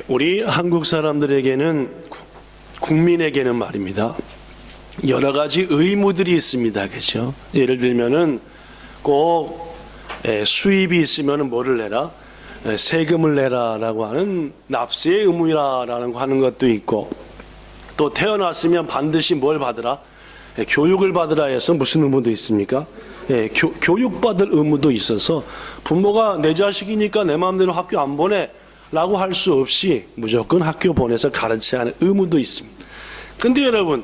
우리 한국 사람들에게는, 국민에게는 말입니다, 여러 가지 의무들이 있습니다. 그죠? 예를 들면은 꼭 수입이 있으면 뭐를 내라? 세금을 내라라고 하는 납세의 의무라는 거 하는 것도 있고, 또 태어났으면 반드시 뭘 받으라? 교육을 받으라 해서 무슨 의무도 있습니까? 교육받을 의무도 있어서 부모가 내 자식이니까 내 마음대로 학교 안 보내 라고 할 수 없이 무조건 학교 보내서 가르쳐야 하는 의무도 있습니다. 근데 여러분,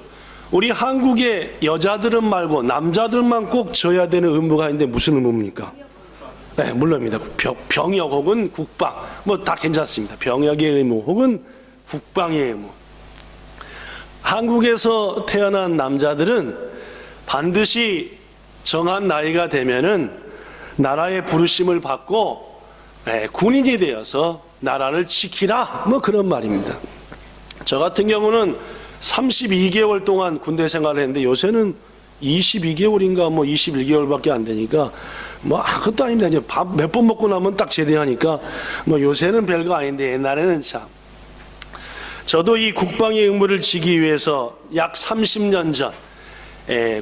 우리 한국의 여자들은 말고 남자들만 꼭 져야 되는 의무가 있는데 무슨 의무입니까? 네, 물론입니다. 병역 혹은 국방, 뭐 다 괜찮습니다. 병역의 의무 혹은 국방의 의무. 한국에서 태어난 남자들은 반드시 정한 나이가 되면은 나라의 부르심을 받고 군인이 되어서 나라를 지키라, 뭐 그런 말입니다. 저 같은 경우는 32개월 동안 군대 생활을 했는데 요새는 22개월인가 뭐 21개월밖에 안 되니까 뭐 그것도 아닙니다. 이제 밥 몇 번 먹고 나면 딱 제대하니까 뭐 요새는 별거 아닌데 옛날에는 참. 저도 이 국방의 의무를 지기 위해서 약 30년 전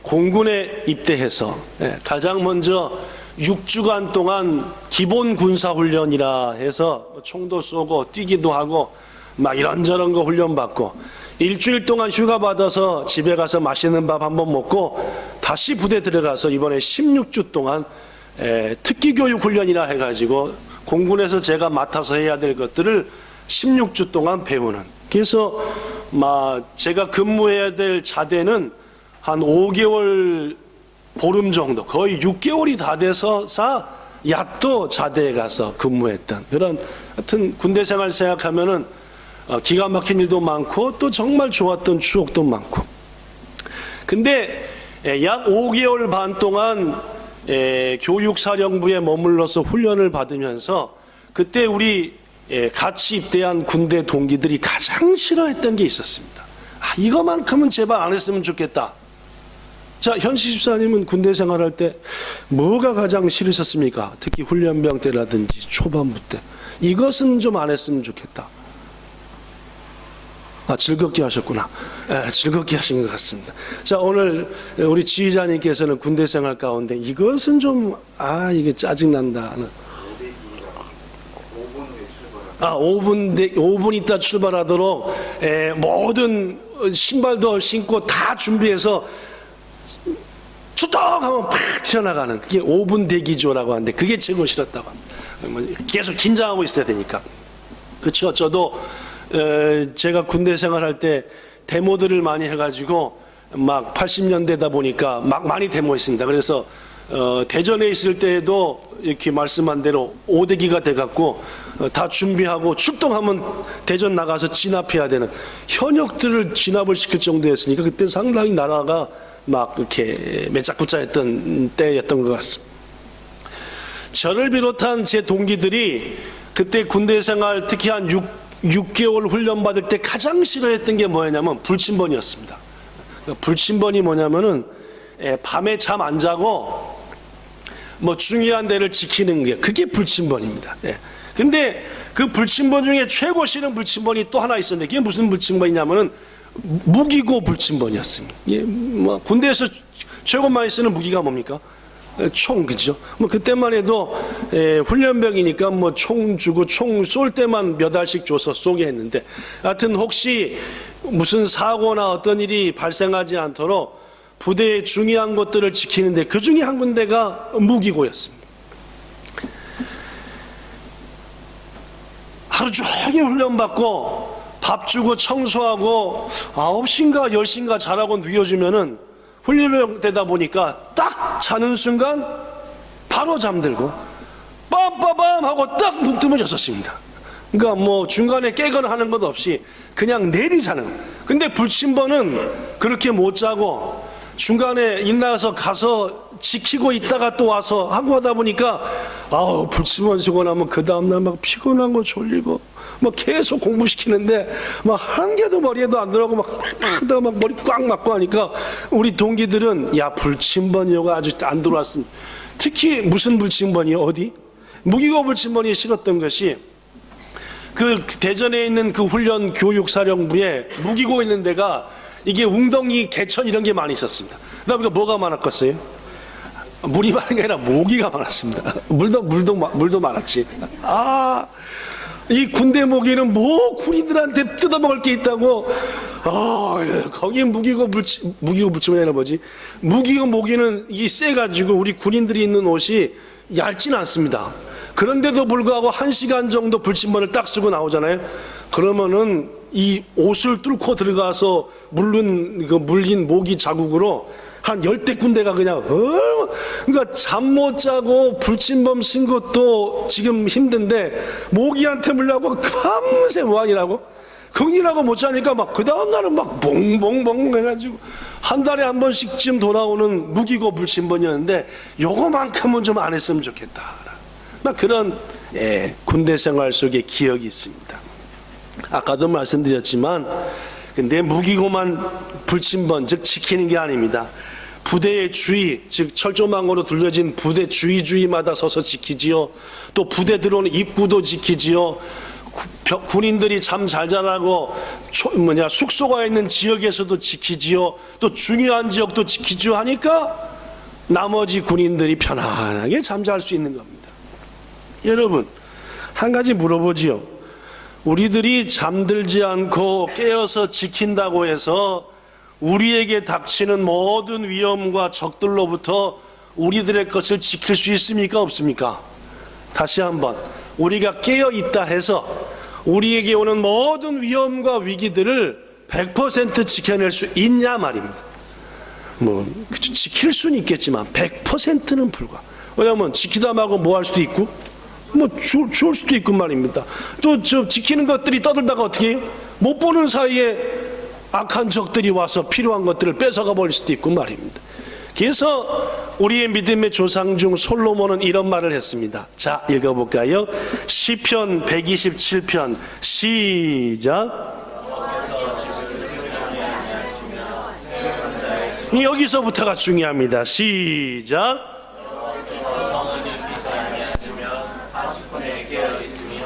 공군에 입대해서 가장 먼저 6주간 동안 기본 군사훈련이라 해서 총도 쏘고 뛰기도 하고 막 이런저런 거 훈련받고, 일주일 동안 휴가 받아서 집에 가서 맛있는 밥 한번 먹고 다시 부대 들어가서 이번에 16주 동안 특기교육 훈련이라 해가지고 공군에서 제가 맡아서 해야 될 것들을 16주 동안 배우는, 그래서 제가 근무해야 될 자대는 한 5개월 보름 정도, 거의 6개월이 다 돼서 야또 자대에 가서 근무했던 그런, 하여튼 군대 생활 생각하면은 기가 막힌 일도 많고 또 정말 좋았던 추억도 많고. 근데 약 5개월 반 동안 교육사령부에 머물러서 훈련을 받으면서 그때 우리 같이 입대한 군대 동기들이 가장 싫어했던 게 있었습니다. 이거만큼은 제발 안 했으면 좋겠다. 자, 현시 집사님은 군대 생활할 때 뭐가 가장 싫으셨습니까? 특히 훈련병 때라든지 초반부 때 이것은 좀 안 했으면 좋겠다. 즐겁게 하셨구나. 즐겁게 하신 것 같습니다. 자, 오늘 우리 지휘자님께서는 군대 생활 가운데 이것은 좀 이게 짜증난다. 5분 있다 출발하도록 모든 신발도 신고 다 준비해서 출동하면 팍 튀어나가는, 그게 5분 대기조라고 하는데 그게 최고 싫었다고 합니다. 계속 긴장하고 있어야 되니까. 그렇죠. 저도 제가 군대 생활할 때 데모들을 많이 해가지고 막 80년대다 보니까 막 많이 데모했습니다. 그래서 대전에 있을 때에도 이렇게 말씀한 대로 5대기가 돼갖고 다 준비하고 출동하면 대전 나가서 진압해야 되는 현역들을 진압을 시킬 정도였으니까 그때 상당히 나라가 막 이렇게 매짝구짝했던 때였던 것 같습니다. 저를 비롯한 제 동기들이 그때 군대 생활 특히 한 6개월 훈련 받을 때 가장 싫어했던 게 뭐였냐면 불침번이었습니다. 불침번이 뭐냐면은 밤에 잠 안 자고 뭐 중요한 데를 지키는 게, 그게 불침번입니다. 근데 그 불침번 중에 최고 싫은 불침번이 또 하나 있었는데 그게 무슨 불침번이냐면은 무기고 불침번이었습니다. 뭐 군대에서 최고 많이 쓰는 무기가 뭡니까? 총, 그죠? 뭐 그때만 해도 훈련병이니까 뭐 총 주고 총 쏠 때만 몇 알씩 줘서 쏘게 했는데, 하여튼 혹시 무슨 사고나 어떤 일이 발생하지 않도록 부대의 중요한 것들을 지키는데 그 중에 한 군데가 무기고였습니다. 하루 종일 훈련받고 밥 주고 청소하고 9시인가 10시인가 자라고 누워주면은 훈련병 되다 보니까 딱 자는 순간 바로 잠들고 빰빠밤 하고 딱 눈 뜨면 6시입니다. 그러니까 뭐 중간에 깨거나 하는 것 없이 그냥 내리자는. 근데 불침번은 그렇게 못 자고 중간에 일나서 가서 지키고 있다가 또 와서 하고 하다 보니까 불침번 쓰고 나면 그 다음날 막 피곤하고 졸리고 막 계속 공부시키는데 막 한 개도 머리에도 안 들어가고 막 머리 꽉 막고 하니까 우리 동기들은 야, 불침번이요가 아주 안 들어왔습니다. 특히 무슨 불침번이요? 어디? 무기고 불침번이 싫었던 것이 그 대전에 있는 그 훈련 교육사령부에 무기고 있는 데가 이게 웅덩이, 개천 이런 게 많이 있었습니다. 그다음에 뭐가 많았겠어요? 물이 많은 게 아니라 모기가 많았습니다. 물도 많았지. 이 군대 모기는 뭐 군인들한테 뜯어먹을 게 있다고. 거기 무기고 물침이 아니라 뭐지? 무기고 모기는 이 세가지고 우리 군인들이 입는 옷이 얇진 않습니다. 그런데도 불구하고 1시간 정도 불침번을 딱 쓰고 나오잖아요. 그러면은 이 옷을 뚫고 들어가서 물린 모기 자국으로 한 10대 군데가 그냥 그러니까 잠 못 자고 불침범 쓴 것도 지금 힘든데 모기한테 물려고 밤새 뭐하니라고 극리라고 못 자니까 막 그 다음날은 막 봉봉봉 해가지고 한 달에 한 번씩쯤 돌아오는 무기고 불침번이었는데 요거만큼은 좀 안 했으면 좋겠다. 막 그런 군대 생활 속에 기억이 있습니다. 아까도 말씀드렸지만 근데 무기고만 불침번 즉 지키는 게 아닙니다. 부대의 주위, 즉 철조망으로 둘러진 부대 주위마다 서서 지키지요. 또 부대 들어오는 입구도 지키지요. 군인들이 잠 잘 자라고 숙소가 있는 지역에서도 지키지요. 또 중요한 지역도 지키지요 하니까 나머지 군인들이 편안하게 잠잘 수 있는 겁니다. 여러분, 한 가지 물어보지요. 우리들이 잠들지 않고 깨어서 지킨다고 해서 우리에게 닥치는 모든 위험과 적들로부터 우리들의 것을 지킬 수 있습니까? 없습니까? 다시 한번, 우리가 깨어 있다 해서 우리에게 오는 모든 위험과 위기들을 100% 지켜낼 수 있냐 말입니다. 지킬 수는 있겠지만 100%는 불가. 왜냐하면 지키다 말고 뭐 할 수도 있고 죽을 수도 있고 말입니다. 또 지키는 것들이 떠들다가 어떻게 해요? 못 보는 사이에 악한 적들이 와서 필요한 것들을 뺏어가 버릴 수도 있고 말입니다. 그래서 우리의 믿음의 조상 중 솔로몬은 이런 말을 했습니다. 자, 읽어볼까요? 시편 127편 시작. 여기서부터가 중요합니다. 시작.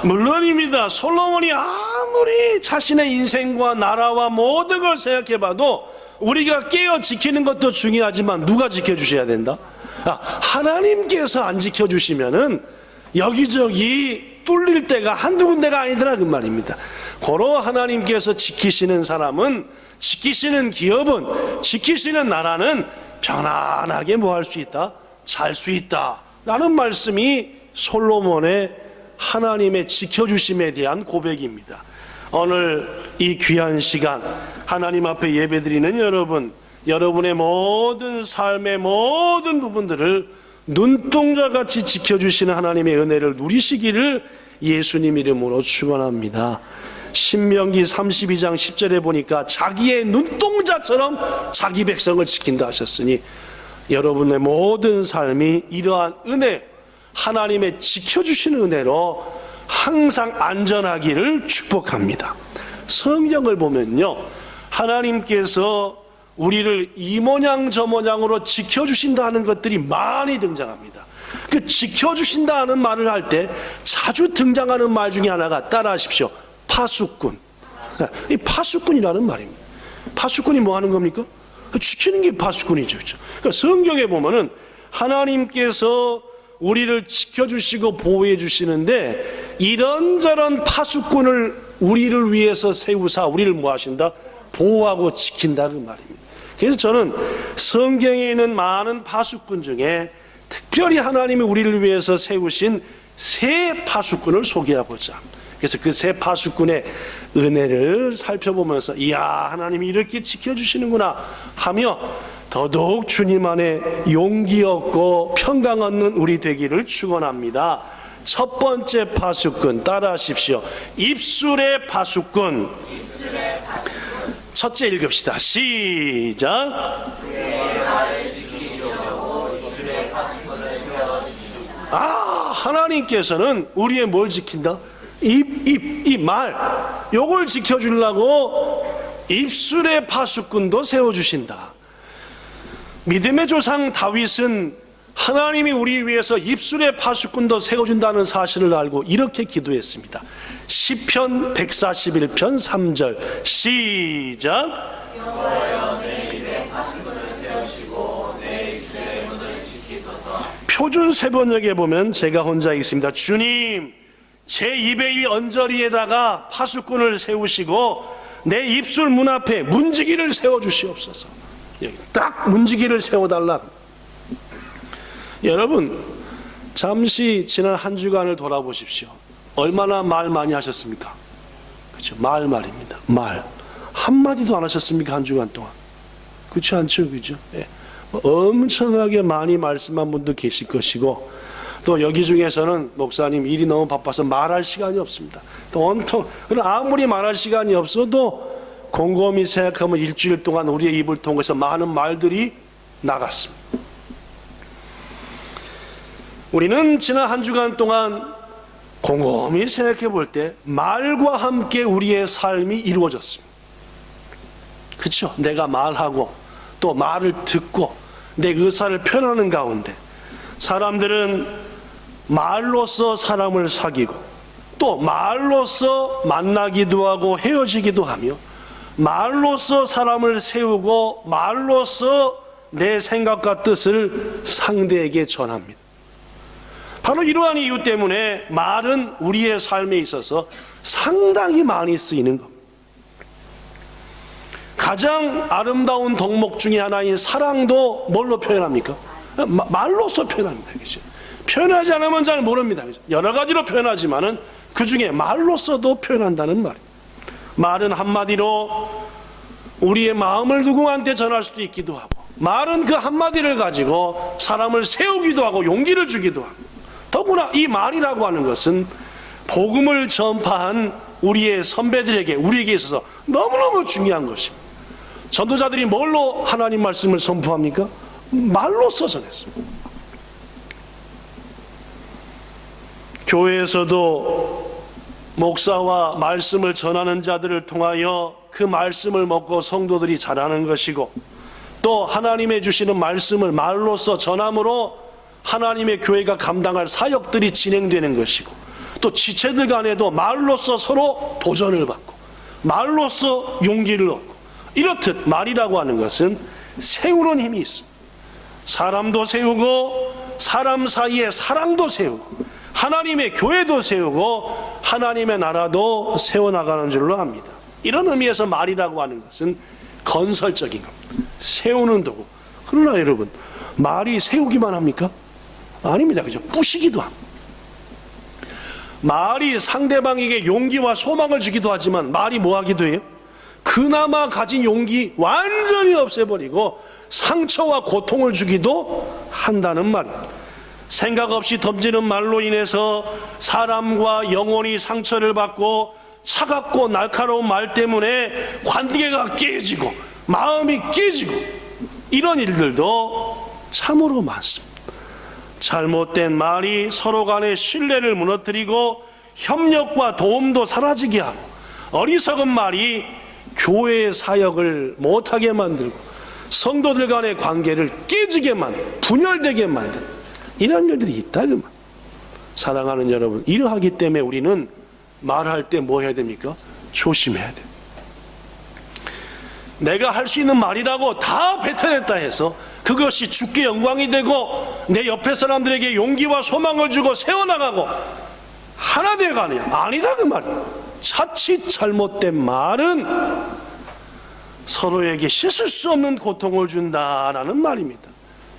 물론입니다. 솔로몬이 아무리 자신의 인생과 나라와 모든 걸 생각해봐도 우리가 깨어 지키는 것도 중요하지만 누가 지켜주셔야 된다? 하나님께서 안 지켜주시면은 여기저기 뚫릴 때가 한두 군데가 아니더라 그 말입니다. 고로 하나님께서 지키시는 사람은, 지키시는 기업은, 지키시는 나라는 편안하게 뭐 할 수 있다? 잘 수 있다 라는 말씀이 솔로몬의 하나님의 지켜주심에 대한 고백입니다. 오늘 이 귀한 시간 하나님 앞에 예배드리는 여러분, 여러분의 모든 삶의 모든 부분들을 눈동자같이 지켜주시는 하나님의 은혜를 누리시기를 예수님 이름으로 축원합니다. 신명기 32장 10절에 보니까 자기의 눈동자처럼 자기 백성을 지킨다 하셨으니 여러분의 모든 삶이 이러한 은혜, 하나님의 지켜주시는 은혜로 항상 안전하기를 축복합니다. 성경을 보면요, 하나님께서 우리를 이 모양 저 모양으로 지켜주신다 하는 것들이 많이 등장합니다. 그 지켜주신다 하는 말을 할 때 자주 등장하는 말 중에 하나가, 따라하십시오, 파수꾼. 이 파수꾼이라는 말입니다. 파수꾼이 뭐 하는 겁니까? 지키는 게 파수꾼이죠. 그렇죠? 그러니까 성경에 보면은 하나님께서 우리를 지켜주시고 보호해 주시는데 이런저런 파수꾼을 우리를 위해서 세우사 우리를 뭐 하신다? 보호하고 지킨다 그 말입니다. 그래서 저는 성경에 있는 많은 파수꾼 중에 특별히 하나님이 우리를 위해서 세우신 세 파수꾼을 소개하고자 합니다. 그래서 그 세 파수꾼의 은혜를 살펴보면서 이야, 하나님이 이렇게 지켜주시는구나 하며 더더욱 주님 안에 용기 얻고 평강 얻는 우리 되기를 축원합니다. 첫 번째 파수꾼, 따라하십시오. 입술의 파수꾼. 첫째 읽읍시다. 시작. 하나님께서는 우리의 뭘 지킨다? 이 말, 요걸 지켜주려고 입술의 파수꾼도 세워주신다. 믿음의 조상 다윗은 하나님이 우리 위해서 입술의 파수꾼도 세워준다는 사실을 알고 이렇게 기도했습니다. 시편 141편 3절 시작. 여호와여 내 입에 파수꾼을 세우시고 내 입술의 문을 지키소서. 표준 세번역에 보면 제가 혼자 있습니다. 주님, 제 입의 이 언저리에다가 파수꾼을 세우시고 내 입술 문 앞에 문지기를 세워주시옵소서. 여기 딱 문지기를 세워달라. 여러분, 잠시 지난 한 주간을 돌아보십시오. 얼마나 말 많이 하셨습니까? 그렇죠? 말입니다. 말 한마디도 안 하셨습니까? 한 주간 동안. 그렇지 않죠? 그죠? 예. 엄청나게 많이 말씀한 분도 계실 것이고, 또 여기 중에서는 목사님 일이 너무 바빠서 말할 시간이 없습니다. 또 온통, 아무리 말할 시간이 없어도 곰곰이 생각하면 일주일 동안 우리의 입을 통해서 많은 말들이 나갔습니다. 우리는 지난 한 주간 동안 곰곰이 생각해 볼 때 말과 함께 우리의 삶이 이루어졌습니다. 그렇죠? 내가 말하고 또 말을 듣고 내 의사를 표현하는 가운데 사람들은 말로써 사람을 사귀고 또 말로써 만나기도 하고 헤어지기도 하며 말로써 사람을 세우고 말로써 내 생각과 뜻을 상대에게 전합니다. 바로 이러한 이유 때문에 말은 우리의 삶에 있어서 상당히 많이 쓰이는 겁니다. 가장 아름다운 덕목 중에 하나인 사랑도 뭘로 표현합니까? 말로써 표현합니다. 그렇죠? 표현하지 않으면 잘 모릅니다. 그렇죠? 여러 가지로 표현하지만은 그 중에 말로써도 표현한다는 말이에요. 말은 한마디로 우리의 마음을 누구한테 전할 수도 있기도 하고, 말은 그 한마디를 가지고 사람을 세우기도 하고 용기를 주기도 하고, 더구나 이 말이라고 하는 것은 복음을 전파한 우리의 선배들에게, 우리에게 있어서 너무너무 중요한 것입니다. 전도자들이 뭘로 하나님 말씀을 선포합니까? 말로써 전했습니다. 교회에서도 목사와 말씀을 전하는 자들을 통하여 그 말씀을 먹고 성도들이 자라는 것이고, 또 하나님의 주시는 말씀을 말로써 전함으로 하나님의 교회가 감당할 사역들이 진행되는 것이고, 또 지체들 간에도 말로써 서로 도전을 받고 말로써 용기를 얻고, 이렇듯 말이라고 하는 것은 세우는 힘이 있습니다. 사람도 세우고 사람 사이에 사랑도 세우고 하나님의 교회도 세우고 하나님의 나라도 세워나가는 줄로 압니다. 이런 의미에서 말이라고 하는 것은 건설적인 겁니다. 세우는 도구. 그러나 여러분, 말이 세우기만 합니까? 아닙니다. 그죠? 부시기도 합니다. 말이 상대방에게 용기와 소망을 주기도 하지만 말이 뭐 하기도 해요? 그나마 가진 용기 완전히 없애버리고 상처와 고통을 주기도 한다는 말입니다. 생각 없이 던지는 말로 인해서 사람과 영혼이 상처를 받고 차갑고 날카로운 말 때문에 관계가 깨지고 마음이 깨지고, 이런 일들도 참으로 많습니다. 잘못된 말이 서로 간의 신뢰를 무너뜨리고 협력과 도움도 사라지게 하고, 어리석은 말이 교회의 사역을 못하게 만들고 성도들 간의 관계를 깨지게 만들고 분열되게 만드는 이런 일들이 있다. 사랑하는 여러분, 이러하기 때문에 우리는 말할 때 뭐 해야 됩니까? 조심해야 돼요. 내가 할 수 있는 말이라고 다 뱉어냈다 해서 그것이 주께 영광이 되고 내 옆에 사람들에게 용기와 소망을 주고 세워나가고 하나 되어가느냐? 아니다, 그 말이에요. 자칫 잘못된 말은 서로에게 씻을 수 없는 고통을 준다라는 말입니다.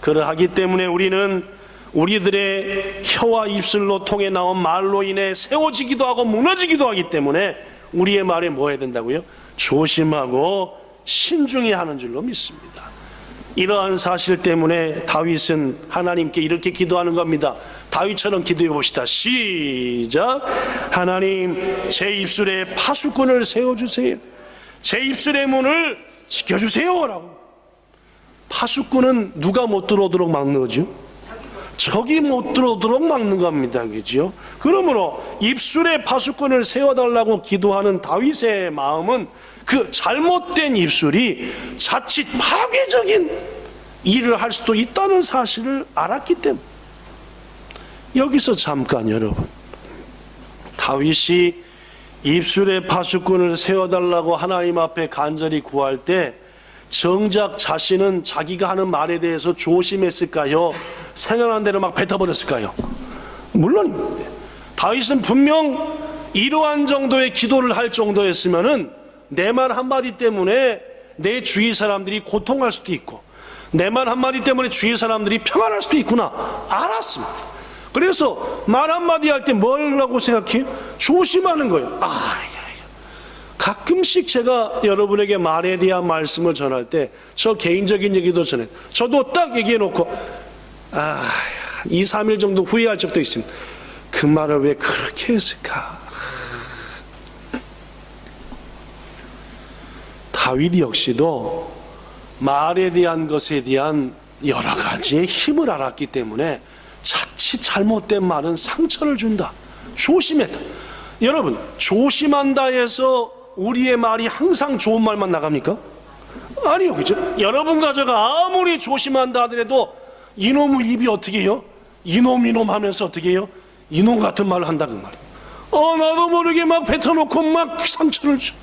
그러하기 때문에 우리는 우리들의 혀와 입술로 통해 나온 말로 인해 세워지기도 하고 무너지기도 하기 때문에 우리의 말에 뭐 해야 된다고요? 조심하고 신중히 하는 줄로 믿습니다. 이러한 사실 때문에 다윗은 하나님께 이렇게 기도하는 겁니다. 다윗처럼 기도해 봅시다. 시작. 하나님, 제 입술에 파수꾼을 세워주세요. 제 입술의 문을 지켜주세요 라고. 파수꾼은 누가 못 들어오도록 막는 거죠? 적이 못 들어오도록 막는 겁니다. 그죠? 그러므로 입술에 파수꾼을 세워달라고 기도하는 다윗의 마음은 그 잘못된 입술이 자칫 파괴적인 일을 할 수도 있다는 사실을 알았기 때문에. 여기서 잠깐 여러분, 다윗이 입술에 파수꾼을 세워달라고 하나님 앞에 간절히 구할 때 정작 자신은 자기가 하는 말에 대해서 조심했을까요? 생각난 대로 막 뱉어버렸을까요? 물론입니다. 다윗은 분명 이러한 정도의 기도를 할 정도였으면은 내 말 한마디 때문에 내 주위 사람들이 고통할 수도 있고 내 말 한마디 때문에 주위 사람들이 평안할 수도 있구나 알았습니다. 그래서 말 한마디 할 때 뭐라고 생각해요? 조심하는 거예요. 가끔씩 제가 여러분에게 말에 대한 말씀을 전할 때 저 개인적인 얘기도 전해 저도 딱 얘기해 놓고 2, 3일 정도 후회할 적도 있습니다. 그 말을 왜 그렇게 했을까? 다윗 역시도 말에 대한 것에 대한 여러 가지의 힘을 알았기 때문에 자칫 잘못된 말은 상처를 준다. 조심했다. 여러분, 조심한다 해서 우리의 말이 항상 좋은 말만 나갑니까? 아니요, 그죠? 여러분과 제가 아무리 조심한다 하더라도 이놈의 입이 어떻게 해요? 이놈 하면서 어떻게 해요? 이놈 같은 말을 한다 그 말. 나도 모르게 막 뱉어놓고 막 상처를 줘.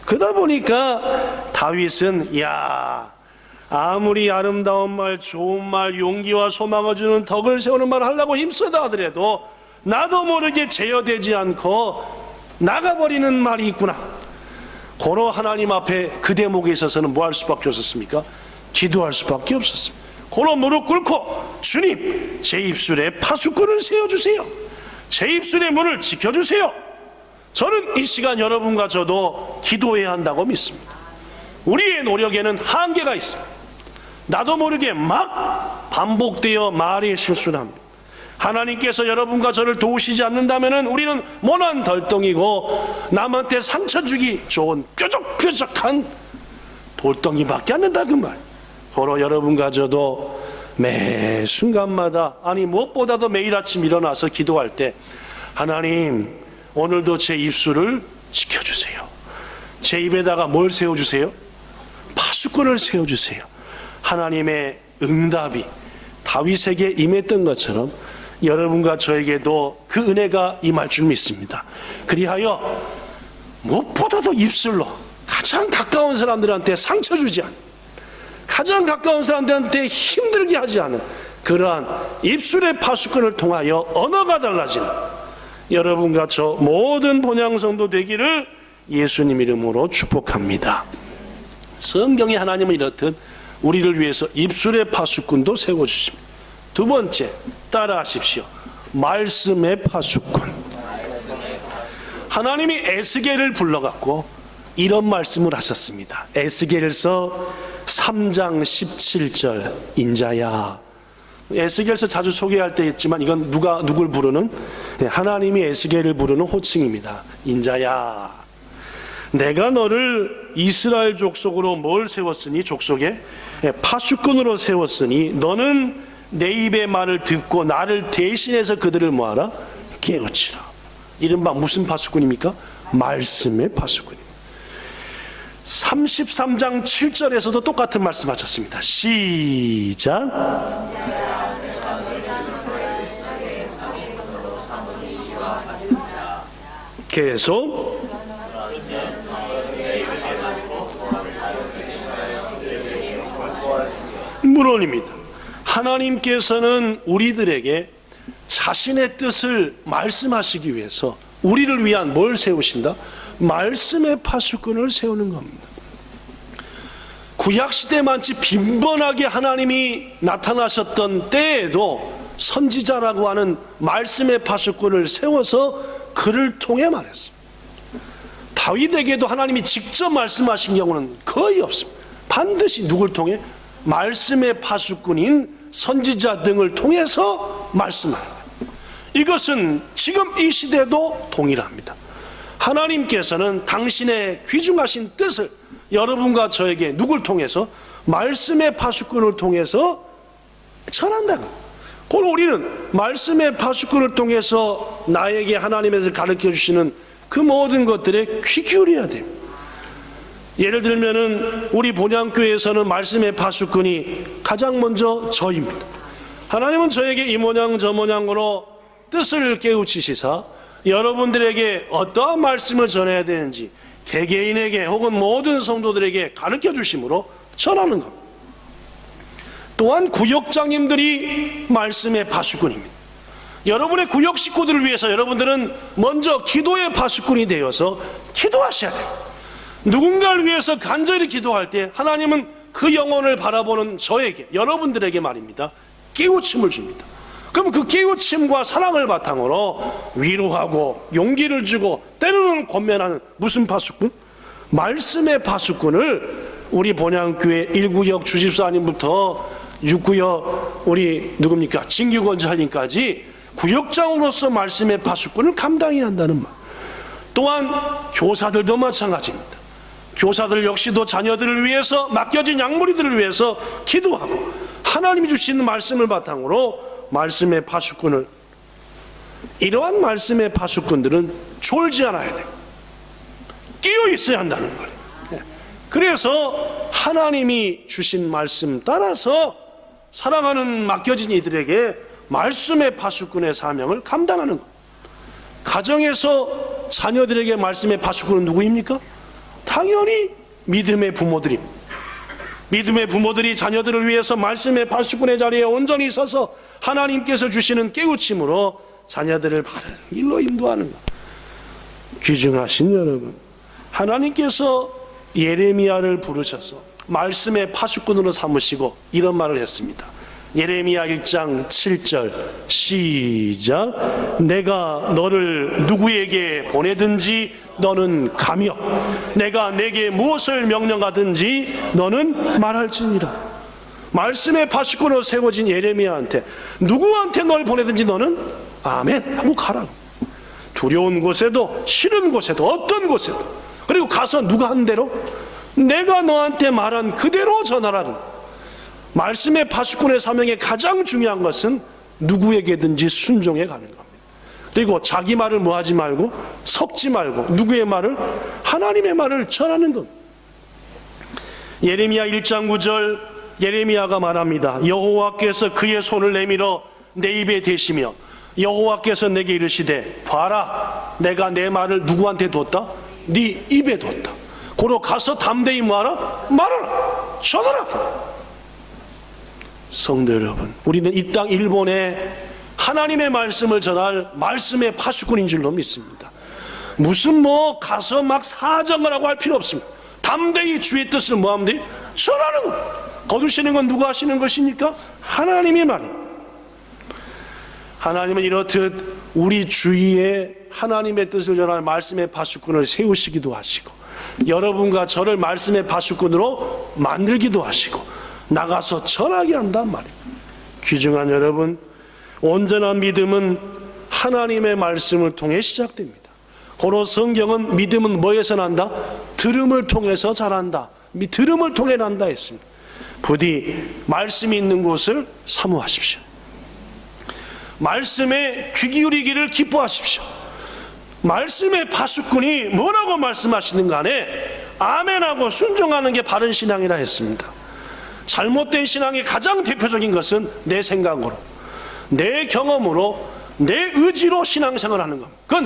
그러다 보니까 다윗은 아무리 아름다운 말, 좋은 말, 용기와 소망을 주는 덕을 세우는 말을 하려고 힘쓰다 하더라도 나도 모르게 제어되지 않고 나가버리는 말이 있구나. 고로 하나님 앞에 그 대목에 있어서는 뭐 할 수밖에 없었습니까? 기도할 수밖에 없었습니다. 고로 무릎 꿇고 주님, 제 입술에 파수꾼을 세워주세요. 제 입술의 문을 지켜주세요. 저는 이 시간 여러분과 저도 기도해야 한다고 믿습니다. 우리의 노력에는 한계가 있습니다. 나도 모르게 막 반복되어 말의 실수를 합니다. 하나님께서 여러분과 저를 도우시지 않는다면 우리는 모난 덜덩이고 남한테 상처 주기 좋은 뾰족뾰족한 돌덩이밖에 안 된다 그 말. 바로 여러분과 저도 매 순간마다 무엇보다도 매일 아침 일어나서 기도할 때 하나님 오늘도 제 입술을 지켜주세요. 제 입에다가 뭘 세워주세요? 파수꾼을 세워주세요. 하나님의 응답이 다윗에게 임했던 것처럼 여러분과 저에게도 그 은혜가 임할 줄 믿습니다. 그리하여 무엇보다도 입술로 가장 가까운 사람들한테 상처 주지 않는, 가장 가까운 사람들한테 힘들게 하지 않은 그러한 입술의 파수꾼을 통하여 언어가 달라지는 여러분과 저 모든 본향성도 되기를 예수님 이름으로 축복합니다. 성경에 하나님은 이렇듯 우리를 위해서 입술의 파수꾼도 세워주십니다. 두 번째, 따라하십시오. 말씀의 파수꾼. 하나님이 에스겔을 불러갖고 이런 말씀을 하셨습니다. 에스겔서 3장 17절 인자야. 에스겔서 자주 소개할 때 했지만 이건 누굴 부르는? 하나님이 에스겔을 부르는 호칭입니다. 인자야, 내가 너를 이스라엘 족속으로 뭘 세웠으니? 족속에 파수꾼으로 세웠으니 너는 내 입의 말을 듣고 나를 대신해서 그들을 뭐하라? 깨우치라. 이른바 무슨 파수꾼입니까? 말씀의 파수꾼입니다. 33장 7절에서도 똑같은 말씀 하셨습니다. 시작. 계속. 물론입니다. 하나님께서는 우리들에게 자신의 뜻을 말씀하시기 위해서 우리를 위한 뭘 세우신다? 말씀의 파수꾼을 세우는 겁니다. 구약시대만치 빈번하게 하나님이 나타나셨던 때에도 선지자라고 하는 말씀의 파수꾼을 세워서 그를 통해 말했습니다. 다윗에게도 하나님이 직접 말씀하신 경우는 거의 없습니다. 반드시 누굴 통해? 말씀의 파수꾼인 선지자 등을 통해서 말씀하는 거예요. 이것은 지금 이 시대도 동일합니다. 하나님께서는 당신의 귀중하신 뜻을 여러분과 저에게 누굴 통해서? 말씀의 파수꾼을 통해서 전한다. 그럼 우리는 말씀의 파수꾼을 통해서 나에게 하나님에서 가르쳐 주시는 그 모든 것들에 귀 기울여야 돼요. 예를 들면은 우리 본향교회에서는 말씀의 파수꾼이 가장 먼저 저입니다. 하나님은 저에게 이 모양 저 모양으로 뜻을 깨우치시사 여러분들에게 어떠한 말씀을 전해야 되는지 개개인에게 혹은 모든 성도들에게 가르쳐 주심으로 전하는 겁니다. 또한 구역장님들이 말씀의 파수꾼입니다. 여러분의 구역 식구들을 위해서 여러분들은 먼저 기도의 파수꾼이 되어서 기도하셔야 돼요. 누군가를 위해서 간절히 기도할 때 하나님은 그 영혼을 바라보는 저에게, 여러분들에게 말입니다, 깨우침을 줍니다. 그럼 그 깨우침과 사랑을 바탕으로 위로하고 용기를 주고 때로는 권면하는 무슨 파수꾼? 말씀의 파수꾼을 우리 본향교회 1구역 주집사님부터 6구역 우리 누굽니까? 진규권사님까지 구역장으로서 말씀의 파수꾼을 감당해야 한다는 말. 또한 교사들도 마찬가지입니다. 교사들 역시도 자녀들을 위해서, 맡겨진 양무리들을 위해서 기도하고 하나님이 주시는 말씀을 바탕으로 말씀의 파수꾼을, 이러한 말씀의 파수꾼들은 졸지 않아야 돼요. 끼어 있어야 한다는 말이에요. 그래서 하나님이 주신 말씀 따라서 사랑하는 맡겨진 이들에게 말씀의 파수꾼의 사명을 감당하는 것. 가정에서 자녀들에게 말씀의 파수꾼은 누구입니까? 당연히 믿음의 부모들입니다. 믿음의 부모들이 자녀들을 위해서 말씀의 파수꾼의 자리에 온전히 서서 하나님께서 주시는 깨우침으로 자녀들을 바른 길로 인도하는 것. 귀중하신 여러분, 하나님께서 예레미야를 부르셔서 말씀의 파수꾼으로 삼으시고 이런 말을 했습니다. 예레미야 1장 7절 시작. 내가 너를 누구에게 보내든지 너는 가며 내가 내게 무엇을 명령하든지 너는 말할지니라. 말씀의 파수꾼으로 세워진 예레미야한테 누구한테 널 보내든지 너는 아멘 하고 가라고. 두려운 곳에도 싫은 곳에도 어떤 곳에도, 그리고 가서 누가 한 대로 내가 너한테 말한 그대로 전하라고. 말씀의 파수꾼의 사명의 가장 중요한 것은 누구에게든지 순종해 가는 겁니다. 그리고 자기 말을 뭐하지 말고 섞지 말고 누구의 말을? 하나님의 말을 전하는 겁니다. 예레미야 1장 9절 예레미야가 말합니다. 여호와께서 그의 손을 내밀어 내 입에 대시며 여호와께서 내게 이르시되 봐라 내가 내 말을 누구한테 뒀다? 네 입에 뒀다. 고로 가서 담대히 뭐하라? 말하라. 전하라. 성도 여러분, 우리는 이 땅 일본에 하나님의 말씀을 전할 말씀의 파수꾼인 줄로 믿습니다. 무슨 뭐 가서 막 사정을 하고 할 필요 없습니다. 담대히 주의 뜻을 뭐하면 돼요? 전하는 것. 거두시는 건 누가 하시는 것입니까? 하나님의 말입니다. 하나님은 이렇듯 우리 주위에 하나님의 뜻을 전할 말씀의 파수꾼을 세우시기도 하시고 여러분과 저를 말씀의 파수꾼으로 만들기도 하시고 나가서 전하게 한단 말이에요. 귀중한 여러분, 온전한 믿음은 하나님의 말씀을 통해 시작됩니다. 고로 성경은 믿음은 뭐에서 난다? 들음을 통해서 자란다. 들음을 통해 난다 했습니다. 부디 말씀이 있는 곳을 사모하십시오. 말씀에 귀 기울이기를 기뻐하십시오. 말씀의 파수꾼이 뭐라고 말씀하시는 간에 아멘하고 순종하는 게 바른 신앙이라 했습니다. 잘못된 신앙의 가장 대표적인 것은 내 생각으로, 내 경험으로, 내 의지로 신앙생활하는 것. 그건